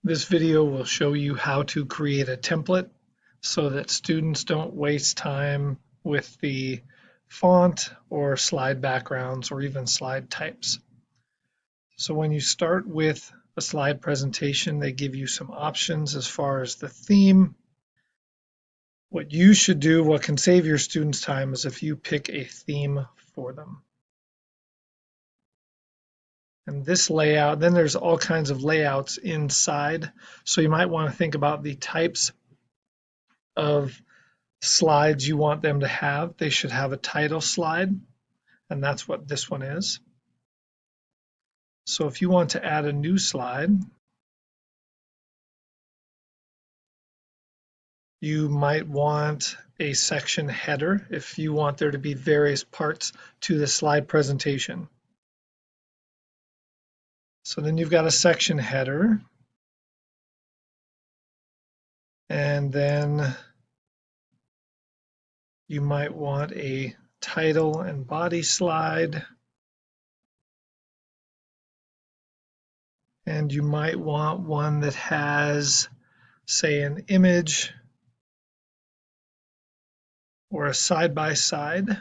This video will show you how to create a template so that students don't waste time with the font or slide backgrounds or even slide types. So when you start with a slide presentation, they give you some options as far as the theme. What you should do, what can save your students time, is if you pick a theme for them. And this layout, then there's all kinds of layouts inside. So you might want to think about the types of slides you want them to have. They should have a title slide, and that's what this one is. So if you want to add a new slide, you might want a section header if you want there to be various parts to the slide presentation. So then you've got a section header, and then you might want a title and body slide, and you might want one that has, say, an image or a side-by-side.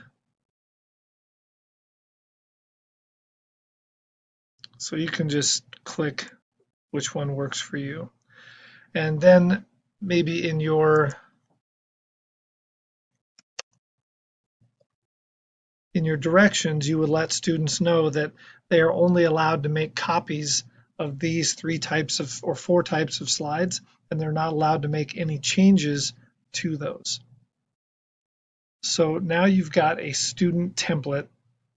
So you can just click which one works for you. And then maybe in your directions, you would let students know that they are only allowed to make copies of these three types of or four types of slides, and they're not allowed to make any changes to those. So now you've got a student template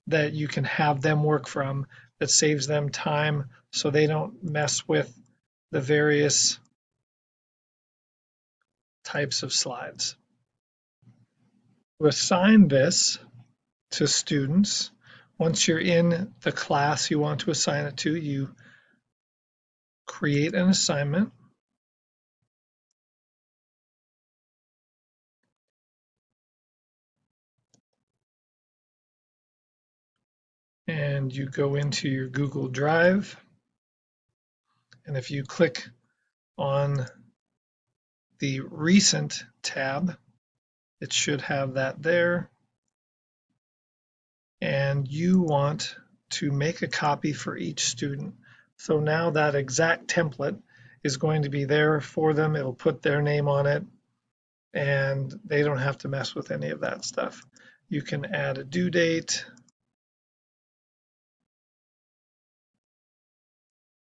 that you can have them work from that saves them time so they don't mess with the various types of slides. To assign this to students, once you're in the class you want to assign it to, you create an assignment. And you go into your Google Drive, and if you click on the Recent tab, it should have that there, and you want to make a copy for each student. So now that exact template is going to be there for them. It'll put their name on it, and they don't have to mess with any of that stuff. You can add a due date.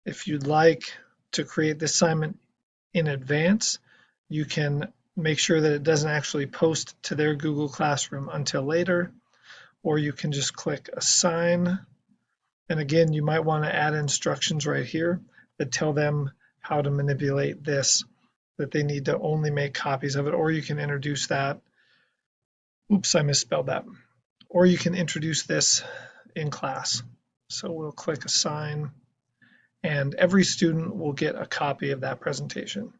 If you'd like to create the assignment in advance, you can make sure that it doesn't actually post to their Google Classroom until later, or you can just click assign. And again, you might want to add instructions right here that tell them how to manipulate this, that they need to only make copies of it, or you can introduce that. Oops, I misspelled that. Or you can introduce this in class. So we'll click assign, and every student will get a copy of that presentation.